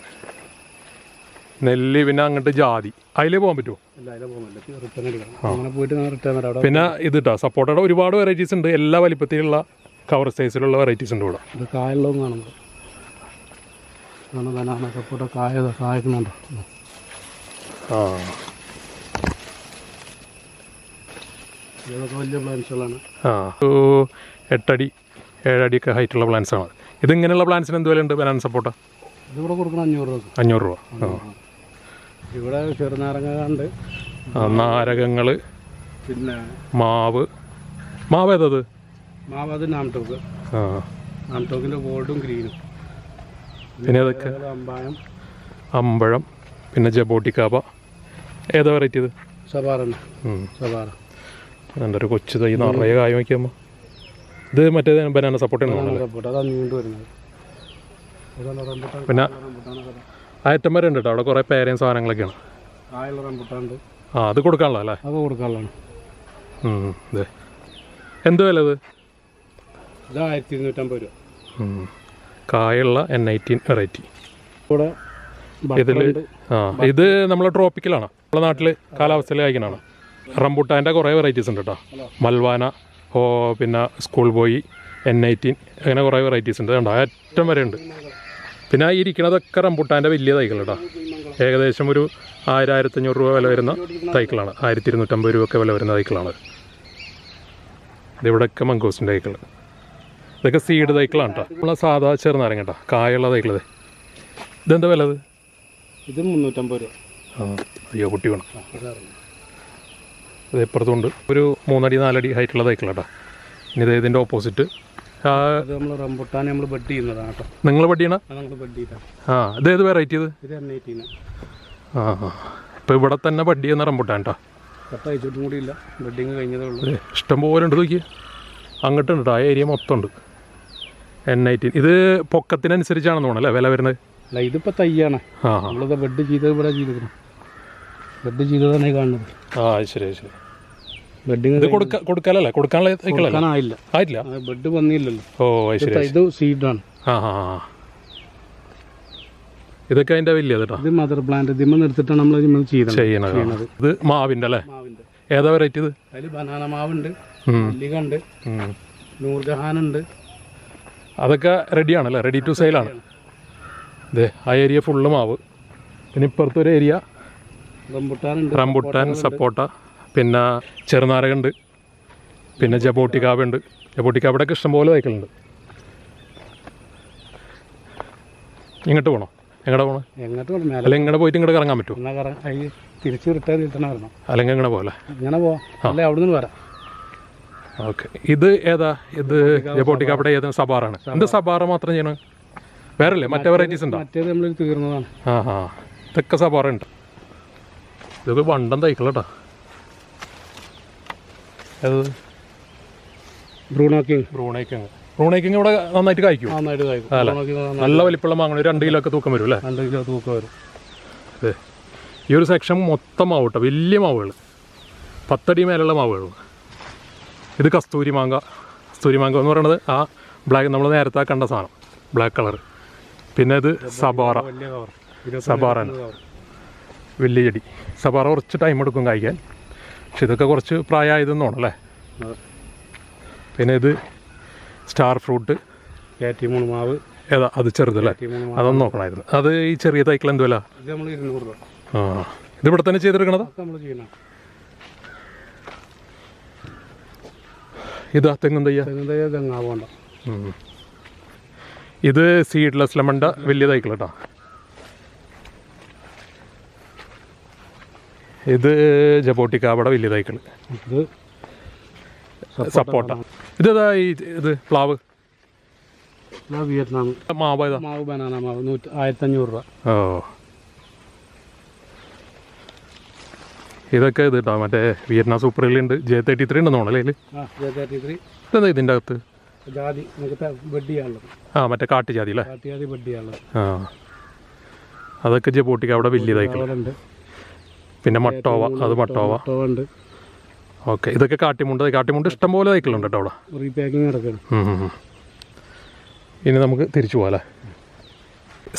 നെല്ലി. പിന്നെ അങ്ങോട്ട് ജാതി. അതിലേ പോകാൻ പറ്റുമോ? ഇല്ല, അതിലേ പോകാൻ പറ്റില്ല. റിട്ടേൺ എടുക്കണം. അങ്ങനെ പോയിട്ട് റിട്ടേൺ വരാം. പിന്നെ ഇത് കേട്ടോ, സപ്പോർട്ടയുടെ ഒരുപാട് വെറൈറ്റീസ് ഉണ്ട്. എല്ലാ വലിപ്പത്തിലുള്ള കവർ സൈസിലുള്ള വെറൈറ്റീസ് ഉണ്ട് ഇവിടെ. ഇത് കായുള്ളതും കാണുമ്പോൾ ബനാന സപ്പോർട്ട കായ്ക്കുന്നുണ്ടോ? ഇതൊക്കെ വലിയ പ്ലാന്റ്സുകളാണ്. 8 അടി 7 അടിയൊക്കെ ഹൈറ്റുള്ള പ്ലാന്റ്സ് ആണ്. ഇതിങ്ങനെയുള്ള പ്ലാന്റ്സിന് എന്ത് വില ഉണ്ട്? ബനാന സപ്പോർട്ട ഇതിവിടെ കൊടുക്കണം 500 രൂപ. 500 രൂപ. ഇവിടെ ചെറുനാരങ്ങ ഉണ്ട്, നാരകങ്ങൾ, പിന്നെ മാവ് ഏതത്? മാവ് അത് നാംടോക്ക്. നാംടോക്കിൻ്റെ ഗോൾഡും ഗ്രീനും. പിന്നെ അതൊക്കെ അമ്പഴം, പിന്നെ ജബോട്ടിക്കാബ. ഏതാ വെറൈറ്റി ഇത്? സവാറ. എൻ്റെ ഒരു കൊച്ചു തൈ നിറയെ കായ വയ്ക്കുമ്പോൾ. ഇത് മറ്റേ ബനാന സപ്പോർട്ട് അതാണ് നീണ്ടു വരുന്നത്. പിന്നെ അയറ്റം വരെ ഉണ്ട് കേട്ടോ. അവിടെ കുറേ പേരയും സാധനങ്ങളൊക്കെയാണ്. അത് കൊടുക്കാനുള്ള അല്ലേ? അത് കൊടുക്കാനുള്ളതാണ്. ഇതെ എന്ത് വില ഇത്? ഇത് 1250 രൂപ. കായുള്ള N18 വെറൈറ്റി. ഇവിടെ ഇതിൽ ഇത് നമ്മളെ ട്രോപ്പിക്കലാണ്. നമ്മളെ നാട്ടിൽ കാലാവസ്ഥയിൽ കഴിക്കണതാണ്. റംബുട്ടാൻ്റെ കുറേ വെറൈറ്റീസ് ഉണ്ട് കേട്ടോ. മൽവാന, പിന്നെ സ്കൂൾ ബോയ്, N18, അങ്ങനെ കുറേ വെറൈറ്റീസ് ഉണ്ട്. കണ്ടോ അയറ്റം വരെ ഉണ്ട്. പിന്നെ ഈ ഇരിക്കുന്നതൊക്കെ റംബുട്ടാൻ്റെ വലിയ തൈകൾ കേട്ടോ. ഏകദേശം ഒരു 1000-1500 രൂപ വില വരുന്ന തൈക്കളാണ്. 1250 രൂപയൊക്കെ വില വരുന്ന തൈക്കളാണ്. ഇതിവിടെയൊക്കെ മംഗോസിൻ്റെ തൈക്കൾ. ഇതൊക്കെ സീഡ് തൈക്കളാണ് കേട്ടോ. നമ്മളെ സാധാ ചെറുനാരങ്ങ കേട്ടോ, കായുള്ള തൈക്കൾ. ഇതെന്താ വില? ഇത് 350 രൂപ. അയ്യോ കുട്ടി വേണം. ഇത് ഇപ്പുറത്തുണ്ട് ഒരു 3 അടി 4 അടി ഹൈറ്റുള്ള തൈക്കൾ കേട്ടോ. ഇനി ഇത് ഇതിൻ്റെ ഓപ്പോസിറ്റ് അത് നമ്മൾ റംബുട്ടാൻ നമ്മൾ ബഡ് ചെയ്യുന്നതാണ് കേട്ടോ. നിങ്ങൾ ബഡ് ചെയ്യണ? അത് നമ്മൾ ബഡ് ചെയ്താണ്. ഇത് ഏത് വെറൈറ്റി ഇത്? ഇത് M18. ഇപ്പോൾ ഇവിടെ തന്നെ ബഡ് ചെയ്യുന്ന റംബുട്ടാൻ കേട്ടോ. കട്ട അയച്ചിട്ടും കൂടി ഇല്ല, ബഡിങ് കഴിഞ്ഞതേ ഉള്ളൂ. ഇഷ്ടം പോലെ ഉണ്ട്, നോക്കി അങ്ങോട്ടുണ്ട് കേട്ടോ. ആ ഏരിയ മൊത്തം ഉണ്ട്. M19 ഇത് പൊക്കത്തിനനുസരിച്ചാണെന്ന് തോന്നുന്നു അല്ലേ വില വരുന്നത്? അല്ല, ഇതിപ്പോൾ തയ്യാണ്. നമ്മളിത് ബഡ് ചെയ്തത് ഇവിടെ ചെയ്തിരുന്നു. ബഡ് ചെയ്തതാണ് കാണുന്നത്. ശരി ശരി. ബഡിങ് ഇത് കൊടുക്കാനല്ലേ? കൊടുക്കാനായില്ല. ആയിട്ടില്ല, ബഡ് വന്നില്ലല്ലോ. ശരി. ഇത് സീഡാണ്. ഇതൊക്കെ അതിന്റെ വലിയ കേട്ടോ. ഇത് മദർ പ്ലാന്റ് ഇതിമ്മ നിർത്തിട്ടാണ് നമ്മൾ ചെയ്യണത്. ഇത് മാവിന്റെ അല്ലേ? ഏതാ വെറൈറ്റി ഇത്? അതിൽ ബനാന മാവുണ്ട്, മല്ലിക ഉണ്ട്, നൂർജഹാൻ ഉണ്ട്. അതൊക്കെ റെഡിയാണല്ലേ? Ready to സെയിലാണ്. ഇതേ ആ ഏരിയ ഫുള്ള് മാവ്. പിന്നെ ഇപ്പുറത്തൊരു ഏരിയ റംബുട്ടാൻ, സപ്പോട്ട, പിന്നെ ചെറുനാരകമുണ്ട്, പിന്നെ ജബോട്ടിക്കാവ് ഉണ്ട്. ജബോട്ടിക്കാവിടെയൊക്കെ ഇഷ്ടംപോലെ തൈക്കളുണ്ട്. ഇങ്ങോട്ട് പോകണോ? എങ്ങോട്ട് പോകണം? അല്ലെങ്കിൽ ഇങ്ങനെ പോയിട്ട് ഇങ്ങോട്ട് കറങ്ങാൻ പറ്റുമോ? തിരിച്ച് റിട്ടേൺ കിട്ടണ വരണം. അല്ലെങ്കിൽ ഇങ്ങനെ പോലെ ഇങ്ങനെ പോവാം, അല്ലെ അവിടെ നിന്ന് വരാം. ഓക്കെ. ഇത് ഏതാ? ഇത് ജബോട്ടിക്കാവിടെ ഏതാ? സബാറാണ്. എന്ത് സബാറ മാത്രം ചെയ്യണം? വേറല്ലേ മറ്റേ വെറൈറ്റീസ് ഉണ്ടോ? മറ്റേത് നമ്മൾ തീർന്നതാണ്. ഇതൊക്കെ സബാറ ഉണ്ട്. ഇതൊക്കെ വണ്ടം തൈക്കളാ. അത് ബ്രൂണേക്കിങ് ഇവിടെ നന്നായിട്ട് കായ്ക്കും. നല്ല വലിപ്പമുള്ള മാങ്ങ 2 കിലോ ഒക്കെ തൂക്കം വരും അല്ലേ? 2 കിലോ തൂക്കം വരും. അതെ. ഈ ഒരു സെക്ഷൻ മൊത്തം മാവ് കേട്ടോ, വലിയ മാവുകൾ, 10 അടി മേലുള്ള മാവുകൾ. ഇത് കസ്തൂരി മാങ്ങ എന്ന് പറയുന്നത് ആ ബ്ലാക്ക് നമ്മൾ നേരത്തെ കണ്ട സാധനം, ബ്ലാക്ക് കളർ. പിന്നെ ഇത് സബാറാണ്, വലിയ ചെടി. സബാറ കുറച്ച് ടൈം എടുക്കും കായ്ക്കാൻ, പക്ഷെ ഇതൊക്കെ കുറച്ച് പ്രായമായതെന്ന് തോന്നുന്നു അല്ലേ? പിന്നെ ഇത് സ്റ്റാർ ഫ്രൂട്ട്, മാവ്. ഏതാ? അത് ചെറുതല്ലേ? അതൊന്നും നോക്കണമായിരുന്നു. അത് ഈ ചെറിയ തൈക്കൾ എന്ത് വില? ഇത് നമ്മൾ 200 രൂപ. ഇത് ഇവിടെ തന്നെ ചെയ്തെടുക്കണത്? ഇതാ തെങ്ങും തയ്യ. ഇത് സീഡ്ലെസ് ലെമണ്ട വലിയ തൈക്കൾ കേട്ടോ. ഇത് ജബോട്ടിക്കാവിടെ വലിയ തൈക്കൾ. ഇത് സപ്പോട്ട. ഇതേതാ? ഇത് പ്ലാവ് വിയറ്റ്നാം മാവ്. ഏതാ? മാവ് ബനാന മാവ് 1500 രൂപ. ഇതൊക്കെ ഇത് കേട്ടോ, മറ്റേ വിയറ്റ്നാം സൂപ്പർ ഉണ്ട്. J33 ഉണ്ടെന്ന് തോന്നല്ലേ ഇതിൽ? ഇതെന്താ ഇതിൻ്റെ അകത്ത്? ജാതി ബഡ് ചെയ്യാനുള്ളത്. മറ്റേ കാട്ടുജാതി അല്ലേ? കാട്ടുജാതി ബഡ് ചെയ്യാനുള്ളത്. അതൊക്കെ ജബോട്ടിക്ക അവിടെ വലിയ തൈക്കളുണ്ട്. പിന്നെ മട്ടോവ, അത് മട്ടോവ ഉണ്ട്. ഓക്കെ. ഇതൊക്കെ കാട്ടിമുണ്ട് ഇഷ്ടംപോലെ തൈക്കളുണ്ട് കേട്ടോ അവിടെ. റീപാക്കിങ് നടക്കുകയാണ്. ഇനി നമുക്ക് തിരിച്ചു പോകാം അല്ലേ?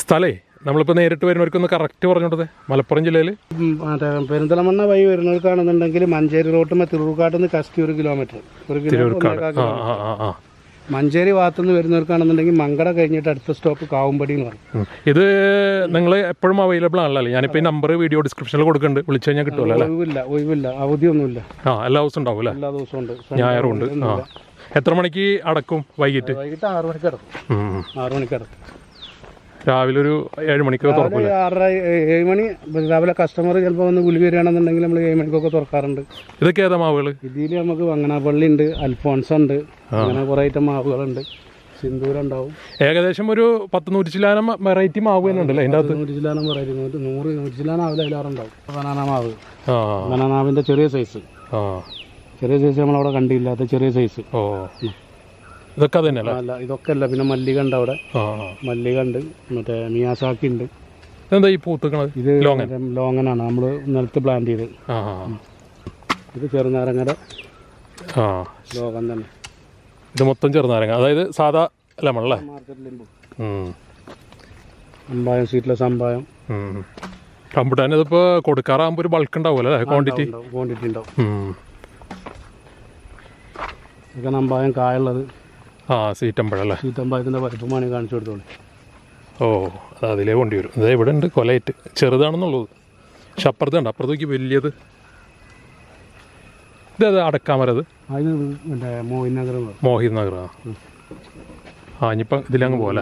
സ്ഥലേ നമ്മളിപ്പോൾ നേരിട്ട് വരുന്നവർക്കൊന്ന് കറക്റ്റ് പറഞ്ഞോട്ടത്. മലപ്പുറം ജില്ലയിൽ പെരിന്തൽമണ്ണ വഴി വരുന്നവർക്കാണെന്നുണ്ടെങ്കിൽ മഞ്ചേരി റോട്ടുമ്പോൾ തിരൂർക്കാട്ട് നിന്ന് കസ്തി 1 കിലോമീറ്റർ. മഞ്ചേരി ഭാഗത്തുനിന്ന് വരുന്നവർക്കാണെന്നുണ്ടെങ്കിൽ മങ്കട കഴിഞ്ഞിട്ട് അടുത്ത സ്റ്റോപ്പ് കാവുംപടി എന്ന് പറയും. ഇത് നിങ്ങൾ എപ്പോഴും അവൈലബിൾ ആണല്ലോ? ഞാനിപ്പോൾ ഈ നമ്പർ വീഡിയോ ഡിസ്ക്രിപ്ഷനിൽ കൊടുക്കുന്നുണ്ട്, വിളിച്ചു കഴിഞ്ഞാൽ കിട്ടുമല്ലോ? ഒഴിവില്ല, അവധിയൊന്നുമില്ല. എല്ലാ ദിവസവും ഉണ്ടാവും അല്ലേ? എല്ലാ ദിവസവും ഉണ്ട്, ഞായറും ഉണ്ട്. എത്ര മണിക്ക് അടക്കും? വൈകിട്ട് 6 മണിക്ക് അടക്കും. 6 മണിക്ക് അടക്കും. രാവിലെ ഒരു 7 മണിക്ക് തുറക്കില്ല? 7 മണി രാവിലെ. കസ്റ്റമർ ചിലപ്പോൾ വന്ന് വിളി വരികയാണെന്നുണ്ടെങ്കിൽ നമ്മൾ 7 മണിക്കൊക്കെ തുറക്കാറുണ്ട്. ഇതൊക്കെ ഏതാ മാവുകൾ? ഇതിൽ നമുക്ക് വങ്ങനാപ്പള്ളി ഉണ്ട്, അൽഫോൺസ് ഉണ്ട്, അങ്ങനെ കുറേ ഐറ്റം മാവുകളുണ്ട്. സിന്ദൂരം ഉണ്ടാവും. ഏകദേശം ഒരു 10-100 ചില്ലാനം വെറൈറ്റി മാവ് തന്നെ ഉണ്ടല്ലേ അതിൻ്റെ അകത്ത്? 100 ചില്ലാനം വെറൈറ്റി, 100 ചില്ലാനം ആവില്ല, അതിലാറുണ്ടാവും. ബനാന മാവ്, ബനാനാവിൻ്റെ ചെറിയ സൈസ് നമ്മളവിടെ കണ്ടില്ലാത്ത ചെറിയ സൈസ്. ഇതൊക്കെ അത് തന്നെ അല്ല? ഇതൊക്കെ അല്ല. പിന്നെ മല്ലിക ഉണ്ട് അവിടെ, മല്ലിക ഉണ്ട്, മറ്റേ മിയാസാക്കി ഉണ്ട്. എന്താ ഈ പൂത്തുക്കണത്? ഇത് ലോങ്ങനാണ്, നമ്മൾ നിലത്ത് പ്ലാന്റ് ചെയ്ത്. ഇത് ചെറുനാരങ്ങയുടെ ലോകം തന്നെ. ഇത് മൊത്തം ചെറുനാരങ്ങ, അതായത് സാധാ ലെമൺ അല്ലേ? അമ്പായം, സീറ്റ്ലെസ് അമ്പായം. റംബുട്ടാൻ ഇതിപ്പോൾ കൊടുക്കാറാകുമ്പോൾ ഒരു ബൾക്ക് ഉണ്ടാവുമല്ലോ അല്ലേ? ക്വാണ്ടിറ്റി ഉണ്ടാവും. ഇതൊക്കെ അമ്പായം കായുള്ളത്. സീറ്റമ്പഴല്ലേ? സീറ്റമ്പായത്തിൻ്റെ വലിപ്പമാണ് കാണിച്ചു കൊടുത്തോളൂ. അത് അതിലേ കൊണ്ടി വരും. അതായത് ഇവിടെ ഉണ്ട് കൊലയിട്ട്, ചെറുതാണെന്നുള്ളത്. പക്ഷെ അപ്പുറത്തുണ്ട്, അപ്പുറത്തേക്ക് വലിയത്. ഇതത് അടക്കാമരത്? അത് മോഹിത് നഗർ. ഇനിയിപ്പം ഇതിലങ്ങ് പോലെ.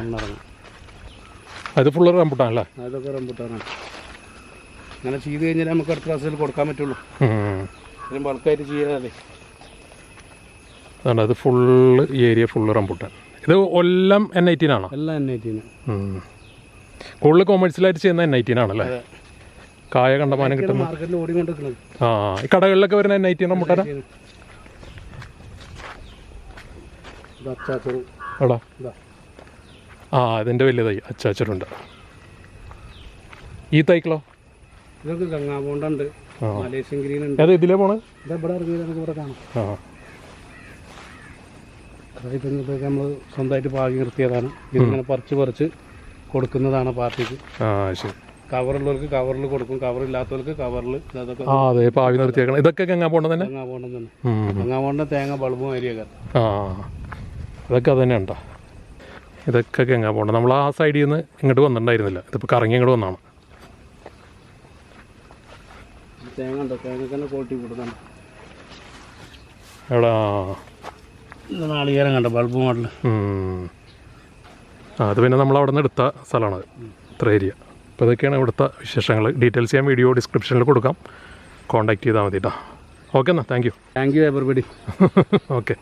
അത് ഫുള്ള് റംബുട്ടാൻ അല്ലേ? അതൊക്കെ റംബുട്ടാനാണ്. അങ്ങനെ ചെയ്ത് കഴിഞ്ഞാൽ നമുക്ക് അടുത്ത ക്ലാസ്സിൽ കൊടുക്കാൻ പറ്റുള്ളൂ. ബൾക്കായിട്ട് ചെയ്യാതെ. അതുകൊണ്ട് അത് ഫുള്ള് ഈ ഏരിയ ഫുള്ള് റംബുട്ടാൻ. ഇത് എല്ലാം N18 ആണോ? എല്ലാം N18. കൂടുതൽ കൊമേഴ്സ്യലായിട്ട് ചെയ്യുന്ന N18 ആണല്ലേ? കായ കണ്ടമാനം കിട്ടുന്നു. മാർക്കറ്റിൽ ഓടിക്കൊണ്ടിരിക്കുന്നത്. ഈ കടകളിലൊക്കെ വരുന്ന N18 മുട്ടന എടാ. ഇതിൻ്റെ വലിയതായി അച്ചാച്ചറുണ്ട്. ഈ തൈക്കളോ? ഇതൊക്കെ ഗംഗാബോണ്ടുണ്ട്, മലേഷ്യൻ ഗ്രീൻ ഉണ്ട്. അത് ഇതിലേ പോണേ? ഇവിടെ ഇറങ്ങിയത് നമുക്ക് ഇവിടെ കാണാം. അതായത് നമ്മൾ സ്വന്തമായിട്ട് പാകി നിർത്തിയതാണ്. ഇതിങ്ങനെ പറിച്ച് കൊടുക്കുന്നതാണ് പാർട്ടിക്ക്. ശരി. കവറുള്ളവർക്ക് കവറിൽ കൊടുക്കും, കവറില്ലാത്തവർക്ക് കവറിൽ. അതൊക്കെ അതെ പാവി നിർത്തിയേക്കണം. ഇതൊക്കെ ഗംഗാബോണ്ട് തന്നെ? ഗംഗാബോണ്ടം തന്നെ. ഗംഗാബോണ്ടിൻ്റെ തേങ്ങ ബൾബും അരിയൊക്കെ. ഇതൊക്കെ അത് തന്നെ ഉണ്ടോ? ഇതൊക്കെ ഗംഗാബോണ്ട്. നമ്മൾ ആ സൈഡിൽ നിന്ന് ഇങ്ങോട്ട് വന്നിട്ടുണ്ടായിരുന്നില്ല. ഇതിപ്പോൾ കറങ്ങി ഇങ്ങോട്ട് വന്നാണ്. തേങ്ങ ഉണ്ടോ? തേങ്ങ തന്നെ ക്വാളിറ്റി കൊടുക്കണം. എവിടെ? നാളികേരം കണ്ടോ? Bulb model. അത് പിന്നെ നമ്മൾ അവിടെ നിന്ന് എടുത്ത സ്ഥലമാണത്, ഇത്ര ഏരിയ. അപ്പോൾ ഇതൊക്കെയാണ് ഇവിടുത്തെ വിശേഷങ്ങൾ. ഡീറ്റെയിൽസ് ഞാൻ വീഡിയോ ഡിസ്ക്രിപ്ഷനിൽ കൊടുക്കാം, കോൺടാക്ട് ചെയ്താൽ മതി കേട്ടോ. ഓക്കെ എന്നാൽ താങ്ക് യു എവറിബഡി. ഓക്കെ.